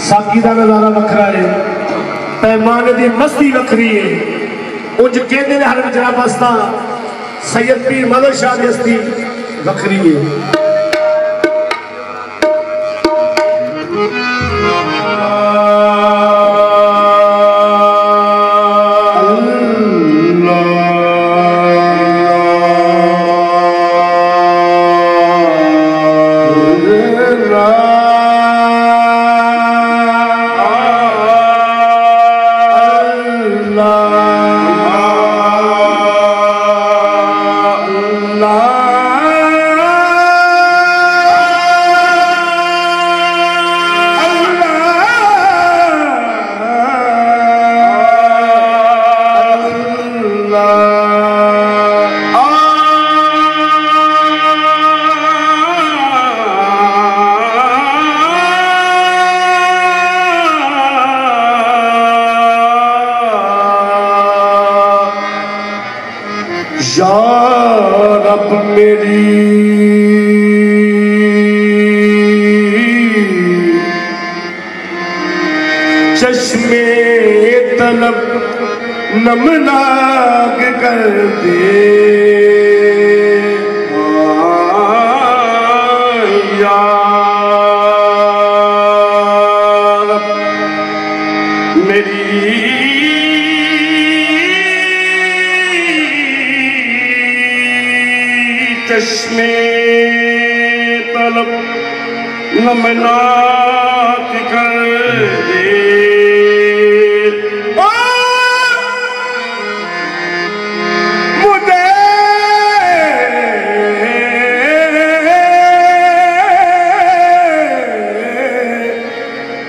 साकी का नजारा वखरा है, पैमाने की मस्ती वखरी है। उंज कहते हर जरा बसता सैयद पीर मदद शाह की हस्ती वखरी है। चश्मे तलब नमनाक कर दे या रब मेरी चश्मे तलब नमनाक कर दे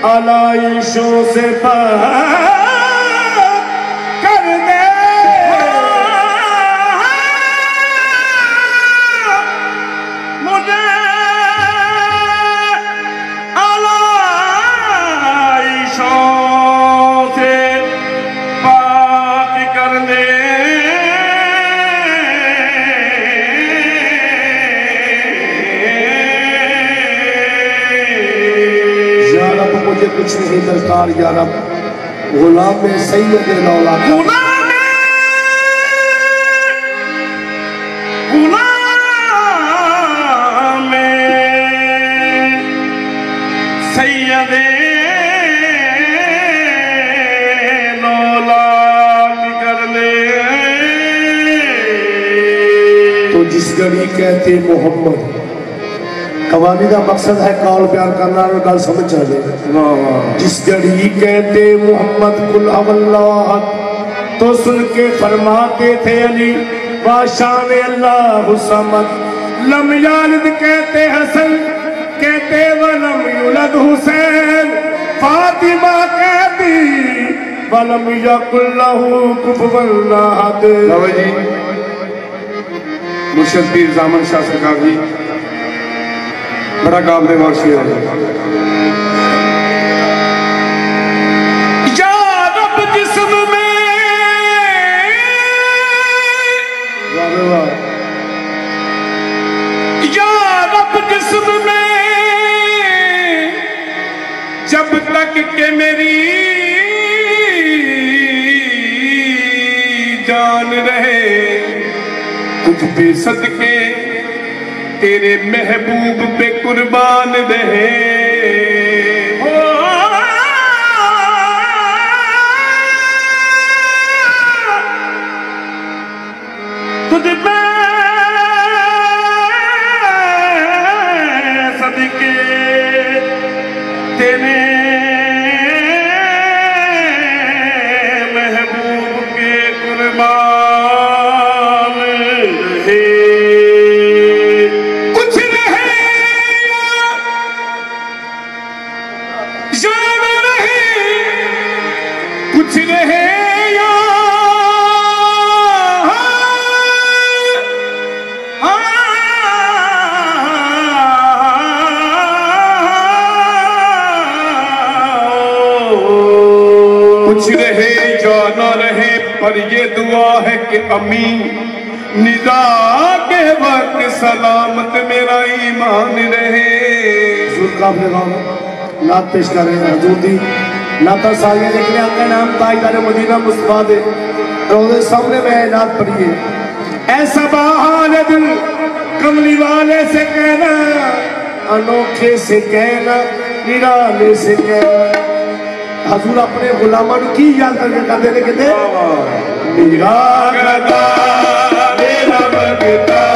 आलाइशों से कर दे मुझे आलाइशों से पाक कर दे। मुझे कुछ नहीं दरकार या रब, गुलाम में सैयद औलाद गुलाम सैयद औलाद कर ले। तो जिस घड़ी कहते मोहम्मद, कवानी का मकसद है कौल प्यार करना और गल समझ आ जाए। जिस घड़ी कहते मोहम्मद कुल अल्लाह, तो सुन के फरमाते थे अली बाशान अल्लाह समद। लम यालिद कहते हसन, कहते वलम युलद हुसैन। फातिमा कहती वलम यकुल लहू कुफुवन अहद। मुर्शिद पीर जामन शाह सरकार जी बड़ा काबिल वाशी है। या रब जिस्म में या रब जिस्म में जब तक के मेरी जान रहे, कुछ भी सदके तेरे महबूब पे कुर्बान रहे। तुझ पे सदके तेरे महबूब के कुर्बान रहे। कुछ रहे या कुछ रहे या न रहे, पर ये दुआ है कि अमीन निदा के वक्त सलामत मेरा ईमान रहे। नात पेश कर रहे हैं हजूर दी नाता सारियां लिखने आका नाम ताजदार मदीना मुस्तफा दे रोज़े सामने में नात पढ़िए। ऐसा बहाल दिल कमली वाले से कहना, अनोखे से कहना, निराले से कहना। हजूर अपने गुलामों की याद करके कहते थे कहते मेरा गदा मेरा मंगता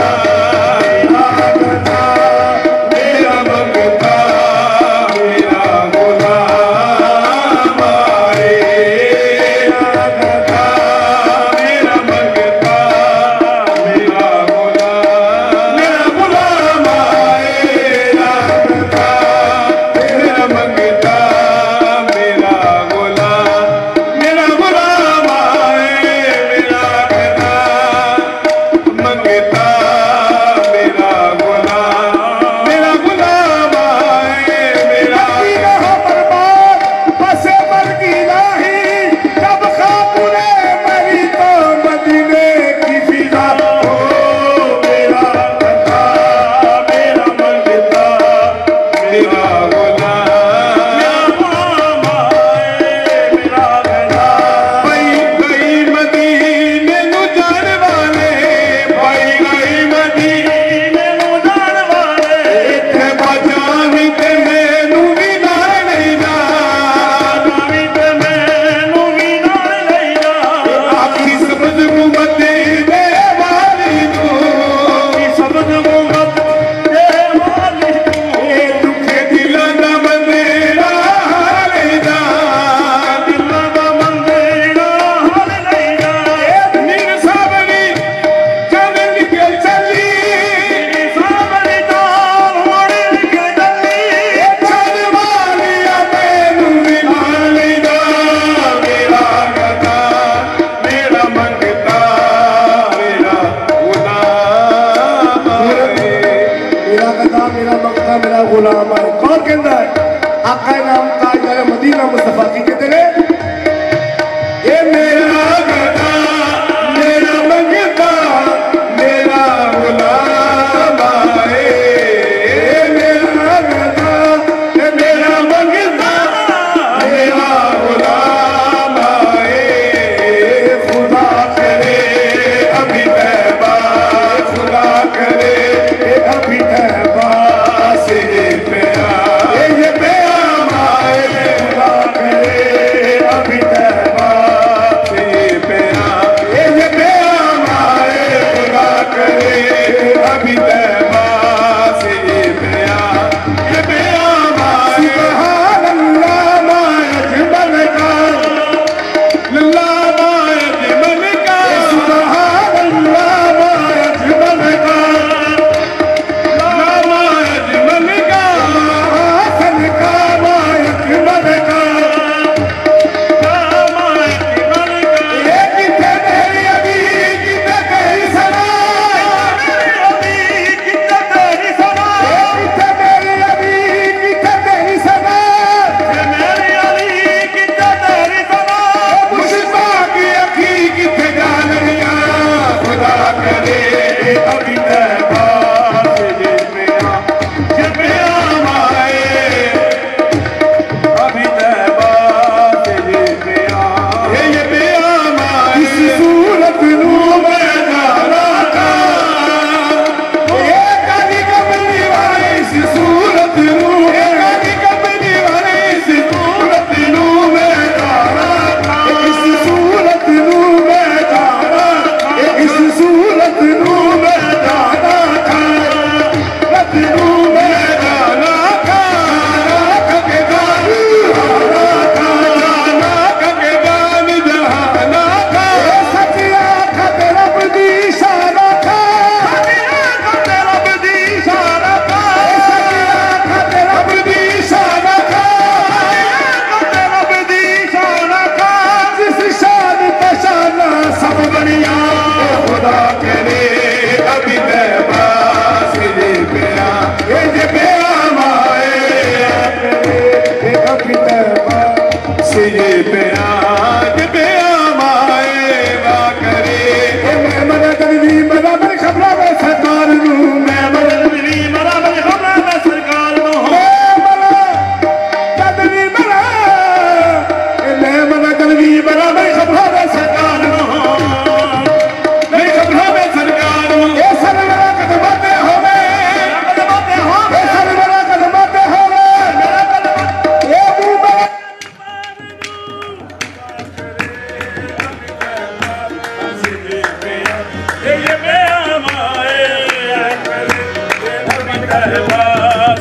कहला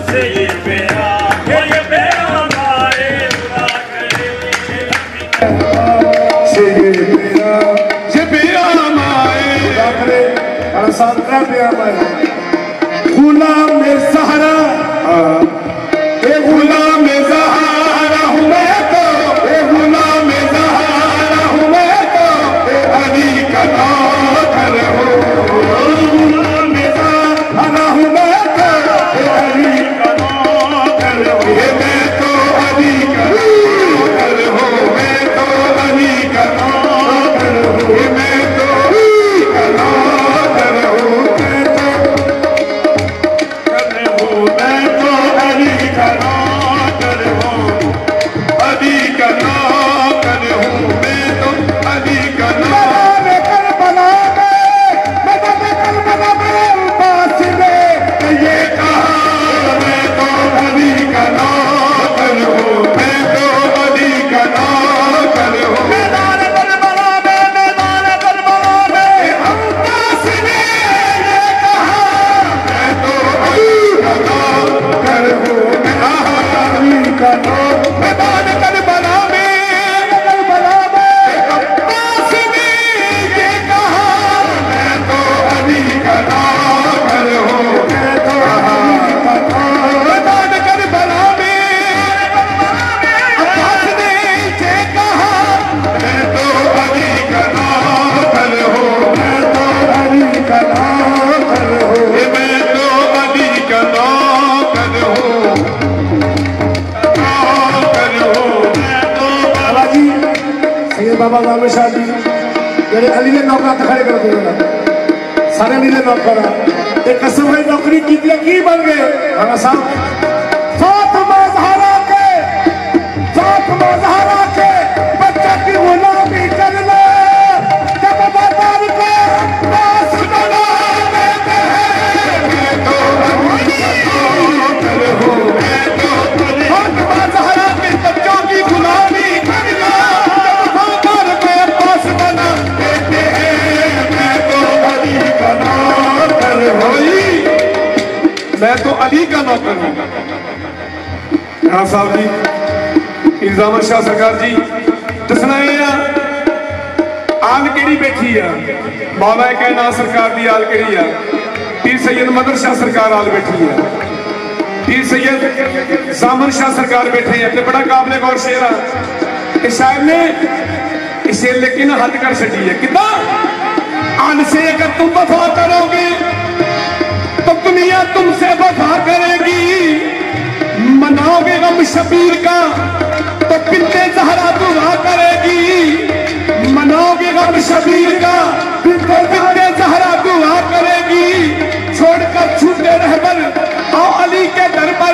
से ये प्यार हमारे से ये प्यार हमारे सांत्रा प्यार हमारे गुलाम में सहारा ए गुलाम में सहारा हूँ मैं तो ए गुलाम में सहारा हूँ मैं तो ए अली का नौकर हूँ गुलाम में सहारा हूँ मैं तो ए अली का नौकर हूँ मैं तो अली का नौकर हूँ मैं तो अली का नौकर हूँ मैं तो अली का नौकर हूँ मैं तो अली का नौकर हूँ अली का नौकर हूँ मैं तो अली का नौकर करबला में पास में ये कहा मैं तो अली का नौकर हूँ मैं तो अली का नौकर हूँ मैदान करबला में हम पास में ये कहा मैं तो अली का नौकर हूँ मैं अली का नौकर मैदान करबला में अब्बास ने ये कहा मैं तो अली का नौकर हूँ मैं तो अली का नौकर मैदान करबला में अब्बास ने ये कहा मैं तो अली का नौकर हूँ मैं तो अली का नौकर हूँ मैं तो अली का नौकर हूँ बाबा नाम शाह जी जेडे अली ने नौकरा खड़े कर दिया सारे अली ने नौकरा एक कसम है नौकरी की बन गए खाना साहब साथ मजहरा के बच्चा की गुलामी करना जब बाजार को पास बना देते हैं मैं तो अली का नौकर हूँ मैं तो साथ मजहरा के बच्चों की गुलामी करना मैं तो अली का नौकर हूँ हाँ साहब जी इल्जाम शाह सरकार जी दसना आल केड़ी बैठी है मौला कहना सरकार की आल केड़ी है पीर सैयद मदर शाह सरकार आल बैठी है पीर सैयद जामन शाह सरकार बैठे हैं बड़ा काबिल गौर शेर है इस शायर ने इसे लेकिन हद कर छड़ी है कितना आल से अगर तुम वफा करोगे तो दुनिया तुमसे वफा करेगी मनाओगे गम शबीर का तो बिन्ते ज़हरा दुआ करेगी मनाओगे गम शबीर का तो बिन्ते ज़हरा दुआ करेगी छोड़कर छूटे रहबर आओ अली के दर पर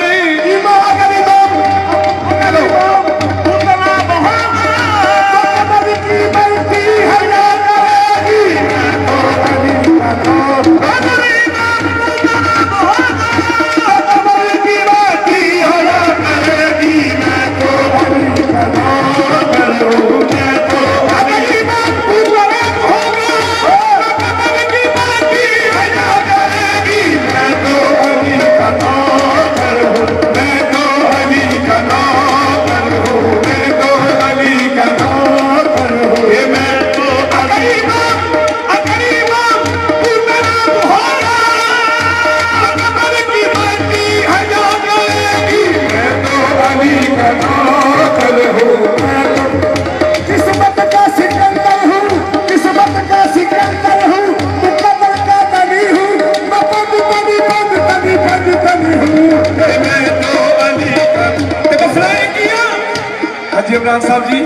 इमरान साहब जी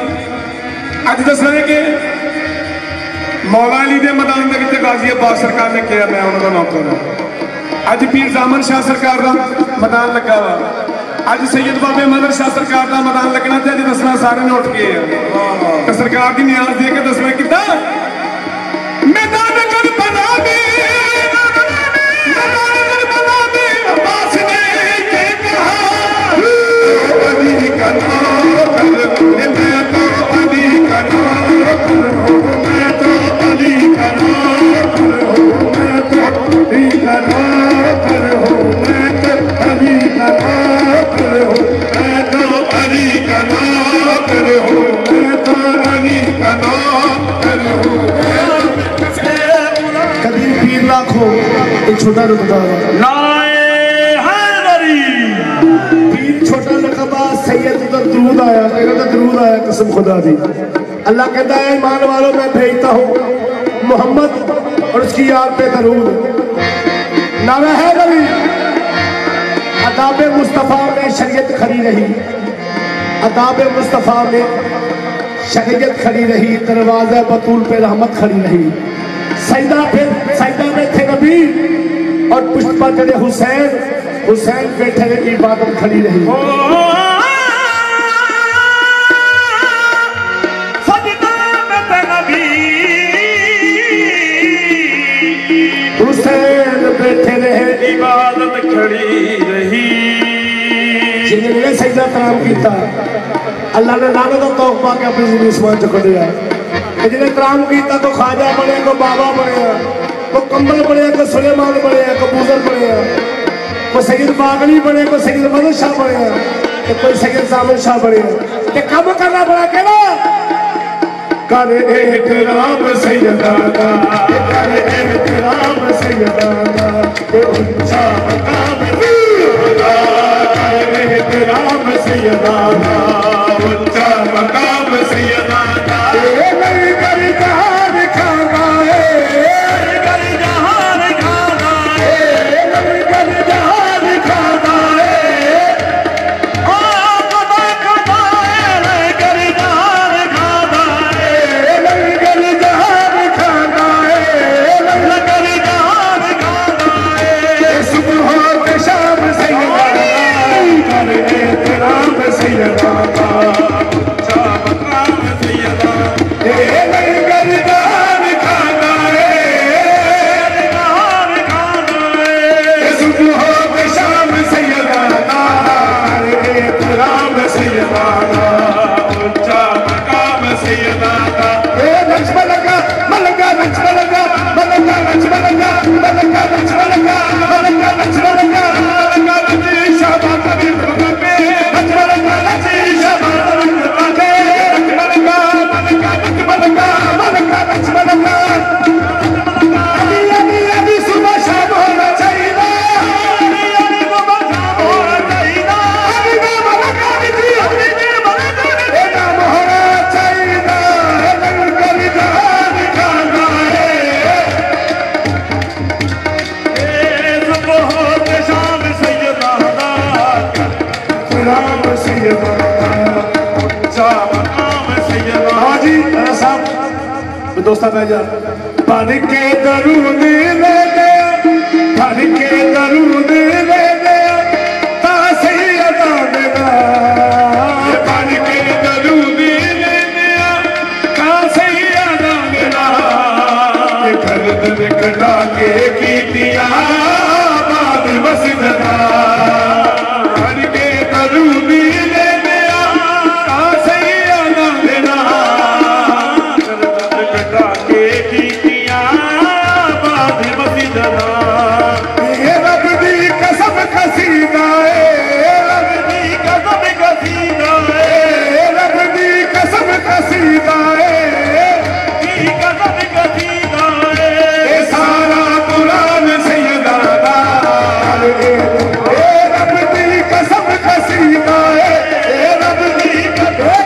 अज दस रहे कि मौला अली के मैदान के गाजी अब्बास सरकार ने कहा मैं उन्होंने नौकर हूँ अज पीर जामन शाह सरकार का मैदान लगा वा अज सैयद बाबे मदर शाह सरकार का मैदान लगना तो अज दसना सारे ने उठ गए तो सरकार की न्याज दे के दसना कि मैदान करबला में अब्बास ने ये कहा अली का नौकर हूँ मैं तो अली का नौकर हूँ मैं तो एक छोटा रुतबा नारे हैदरी तीन छोटा रकबा सैयद उधर दरूद आया मेरा तो दरूद आया कसम खुदा दी अल्लाह कहता है ईमान वालों मैं भेजता हूँ मोहम्मद और उसकी याद पे दरूद नारा हैदरी अदाब मुस्तफ़ा में शरीयत खड़ी रही अदाब मुस्तफ़ा में शरीयत खड़ी रही दरवाज़ा बतूल पे रहमत खड़ी रही सजदा में थे नबी और पुष्ट पर चढ़े हुसैन हुसैन बैठे इबादत खड़ी रही सजदा में थे नबी हुसैन बैठे रहे इबादत खड़ी रही जिन्होंने सजदा कराम किया अल्लाह ने नाना का तौक पा के अपनी जिंदगी समान चुक लिया जिन्हें कराम किया को खाजा बने को बाबा बने को कंबल बने को सुलेमान बने को बूजर बने को सैयद बागली बने को सैयद मदद शाह बने तो कोई सैयद सामन शाह बने ये काम करना पड़ा केना कर एहतराम सैयदाना कर एहतराम सैयदाना ये ऊंचा मकाम एहतराम सैयदाना ऊंचा मकाम सैयदाना ये नहीं कर जहान खाना है कर जहान खाना है नहीं कर जहान खाना है ओ खुदा खुदा नहीं कर जहान खाना है नहीं कर जहान खाना है नहीं कर जहान खाना है सुबह के शाम सैयदाना कर एहतराम सैयदाना ऊंचा मकाम सैयदा नहीं कर जहान खाना है जहान खाना है सुबह के शाम सैयदाना एहतराम सैयदाना ऊंचा मकाम सैयदा लक्ष्मणगा मलंगा लक्ष्मणगा मलंगा लक्ष्मणगा मलंगा लक्ष्मणगा मलंगा लक्ष्मणगा मलंगा लतीशा बातरी भगवे लक्ष्मणगा लतीशा बातरी भगवे लक्ष्मणगा मलंगा लक्ष्मणगा मलंगा लक्ष्मणगा अभी सुबह शाम होना चाहिए दोस्ता बैजा भर के दरूद ले ले भर के दरूद ले ले ता सही अदा देना भर के दरूद ले ले ता सही अदा देना गर्दन कटा के कीतिया बाद मसदना भर के दरूद ले ले ता सही अदा देना ये रब दी कसम कसीदा है रब दी कसम कसीदा है रब दी कसम कसीदा है कसम कसीदा है ये सारा कुरान सैयदाना ये रब दी कसम कसीदा है ये रब दी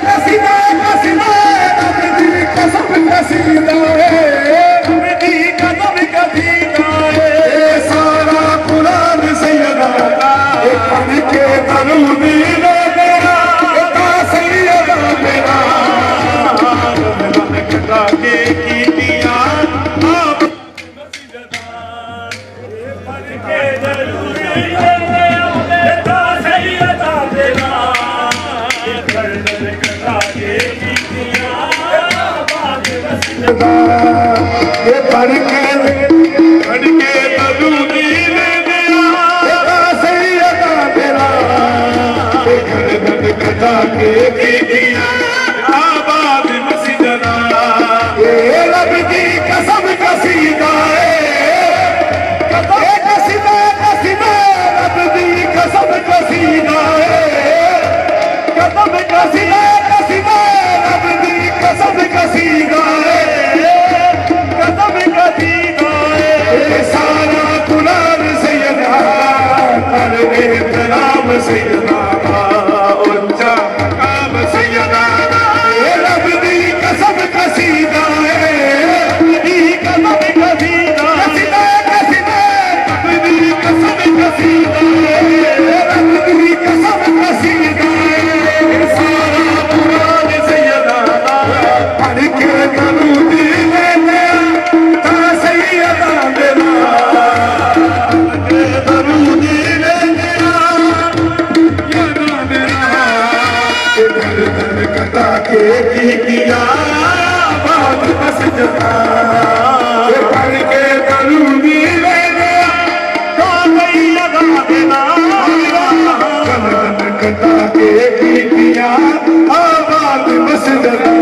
कसीदा कसीदा रब दी कसम कसीदा है ये पढ़ के दरूदी ले दिया सही अदा तेरा गर्दन कटा के दिया आबाद मस्जिदना ये रब की कसम कसीदा है कसीदा कसीदा रब की कसम कसीदा है कसम कसीदा कसीदा रब की कसम कसीदा है कसम कसीदा की किया बात बस जता करके करूंगी लेने तो नहीं लगा देना कलम कटा के की किया बात बस जता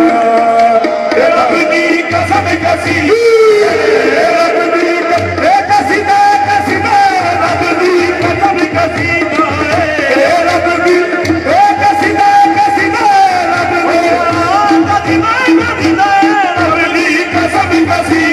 रब दी कसम कसी रब दी कसी कसी रब दी कसम कसी रब दी कसी कसी रब दी कसम कसी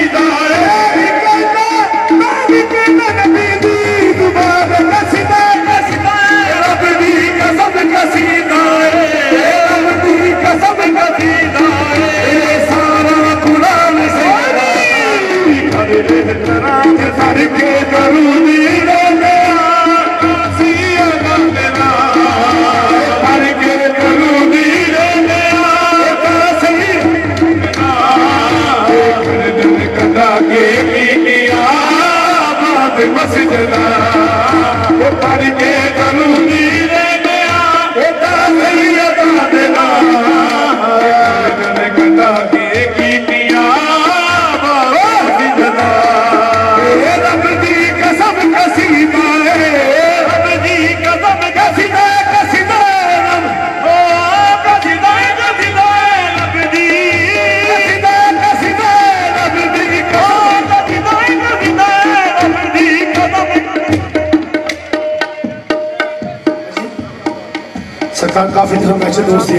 सरकार काफी दिनों में अच्छे दोस्त थे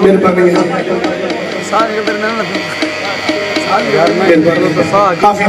मेरे बन गए काफी